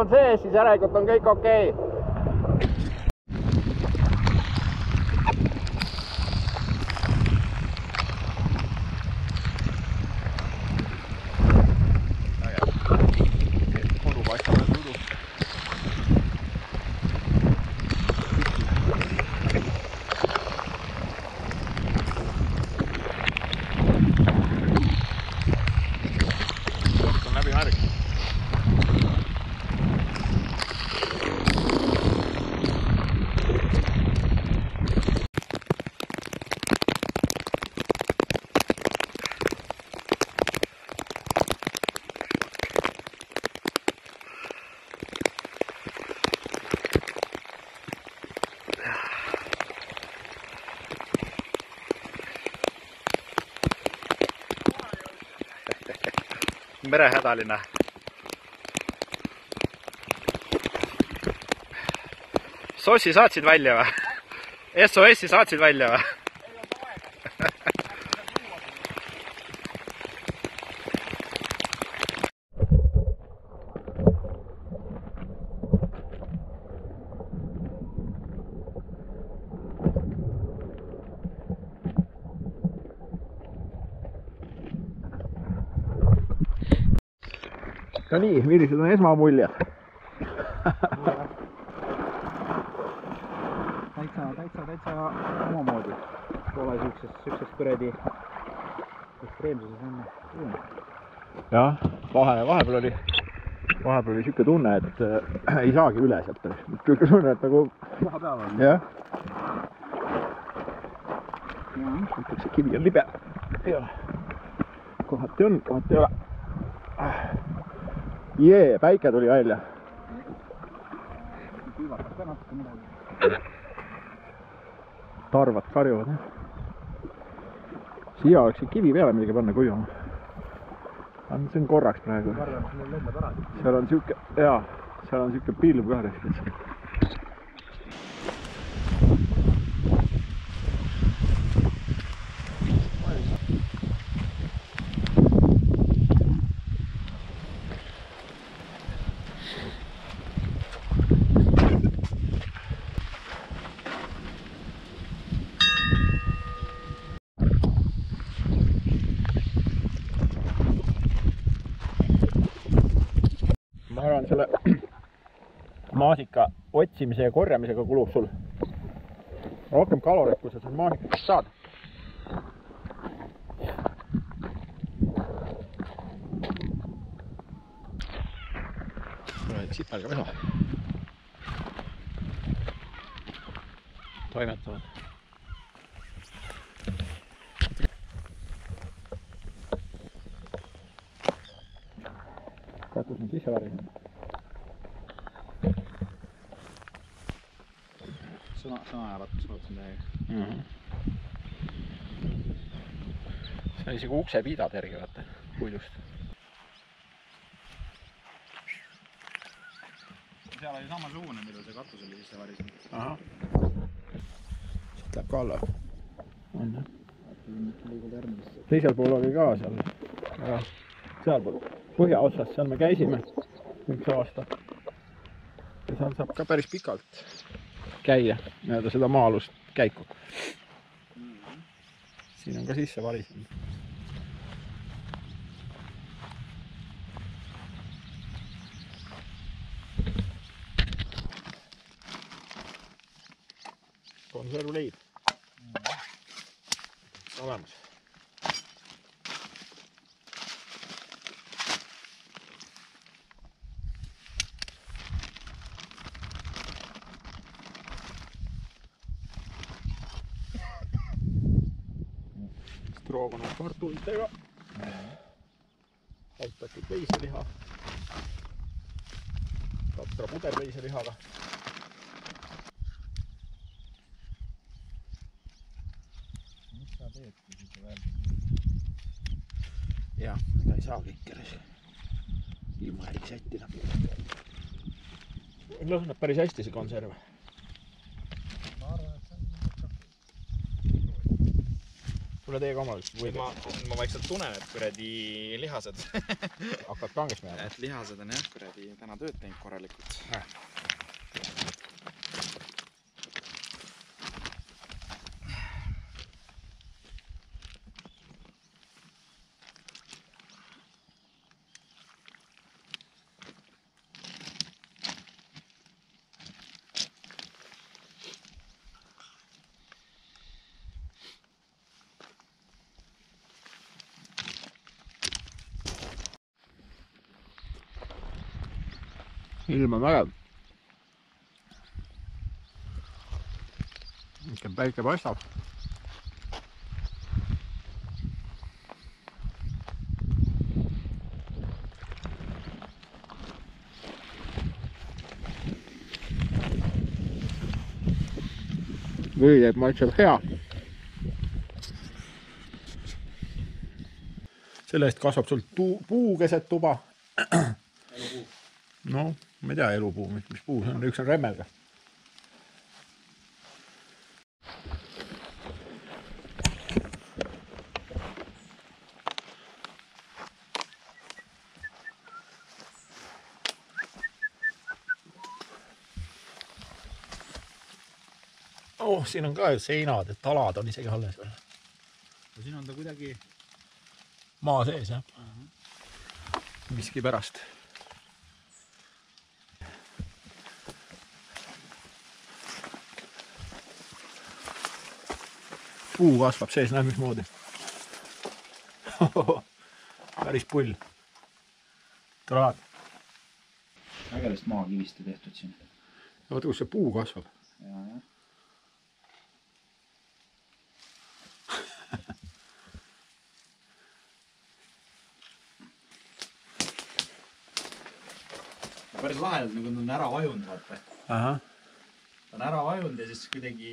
on sees, siis järelikult on kõik okei. Kodu paistab veel tudu. On läbi märg. Merehädaline. Sossi saatsid välja või? SOS-i saatsid välja või? No nii, millised on esmamuljed? Täitsa omamoodi. Pole siuksest kuredi ekstreemsuses enne tunne. Jah, vahepeal oli siuke tunne, et ei saagi üle sealt. Siuke tunne, et nagu... Vahepäeval on. Jah. Ütleks, et kivi on libe. Ei ole. Kohati on, kohati ei ole. Jee, päike tuli välja. Külvakas ka natuke midagi. Tarvad karjuvad. Siia oleks kivi peale midagi panna kuivama. See on korraks praegu. Seal on siuke, jaa, seal on siuke pilv ka tehtud. Ma arvan, selle maasika otsimise ja korjamisega kulub sul rohkem kaloreid, kui sa seal maasikast saad. Sipelga pesu. Toimetavad. Katus on sisse varinud. Sõnajavatust vaatasin täiega. See on isegi uksepiidad järgi, vaata, puidust. Seal oli samasugune, mida see katus oli sisse varinud. Aha. Siit läheb ka alla. On jah. Teisel pool oli ka seal. Sealpool põhjaotsas, seal me käisime üks aasta. Ja seal saab ka päris pikalt käia, mööda seda maa-alust käiku. Siin on ka sisse varisenud. Konservleib. Olemas. Stroogonov kartulitega. Altatud veiseliha. Tatra puderveiselihaga. Mis sa teed, kui sa veel? Jah, ega ei saa kõikeres. Ilma ei sättida. Las on päris hästi see konserv. kuule teie ka omalt võid. Ma vaikselt tunnen, et kuradi lihased. Hakkad kangeks minema. Et lihased on jah, kuradi täna tööd teinud korralikult. Ilm on vägev. Ikka päike paistab. Vöö teeb maitseb hea. Selle eest kasvab sul puu keset tuba. No, ma ei tea elupuu, mis puu see on, üks on remmelga. Oh, siin on ka seinad, et talad on isegi alles veel. Ja siin on ta kuidagi maa sees, jah. Miski pärast. Puu kasvab sees, näe mismoodi. Päris pull. Tulaad. ägedast maakiviste tehtud siin. Ja vaata, kus see puu kasvab. Ja. Päris lahedalt, nagu ta on ära vajunud, vaata. Aha. Ta on ära vajunud ja siis kuidagi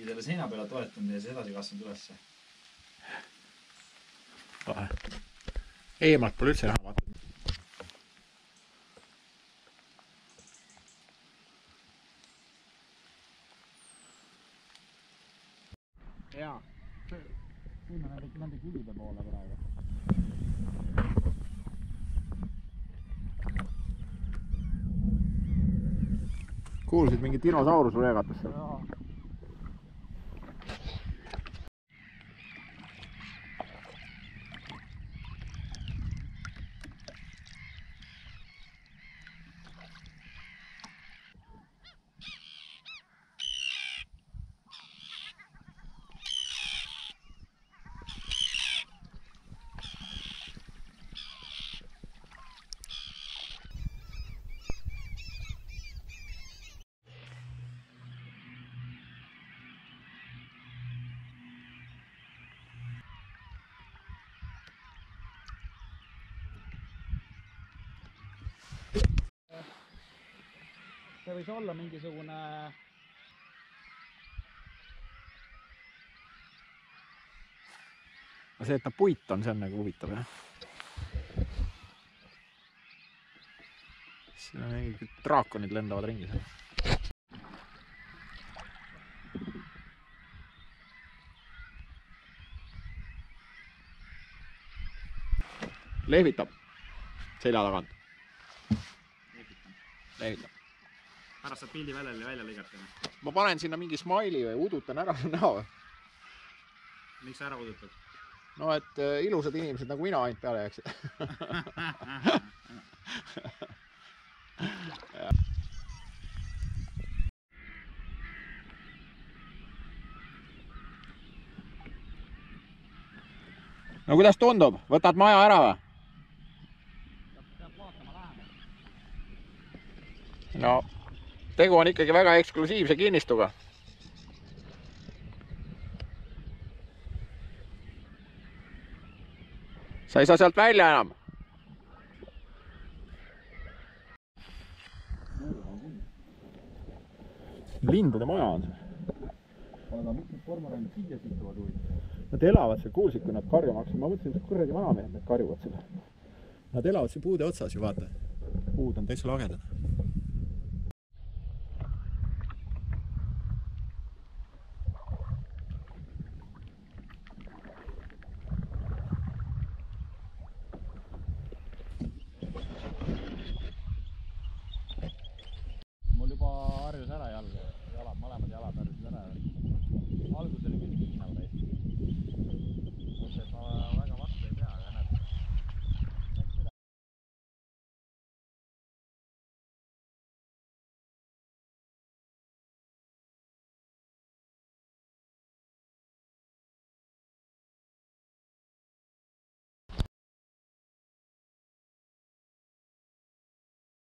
selle seina peale toetanud ja siis edasi kasvanud ülesse. Lahe. Eemalt pole üldse näha, vaata. Jaa. Siin on nende kivide poole praegu. Kuulsid mingi dinosaurus reegatas seal? Jaa. See võis olla mingisugune see, et ta puit on, see on nagu huvitav, jah. Siin on mingid draakonid lendavad ringi seal. Lehvitab selja tagant. Lehvitab. Pärast saab pildi välja lõigata. Ma panen sinna mingi smaili või udutan ära näo. Miks sa ära udutad? No, et ilusad inimesed nagu mina ainult peale jääksid. No kuidas tundub? Võtad maja ära või? No, tegu on ikkagi väga eksklusiivse kinnistuga. Sa ei saa sealt välja enam. Lindude maja on see. Aga mitmed kormorandid siia situvad huvitav. Nad elavad seal, kuulsid, kui nad karjuma hakkasid. Ma mõtlesin, et kuradi vanamehed need karjuvad seda. Nad elavad siin puude otsas ju, vaata. Puud on täitsa lagedad. pärsil ära.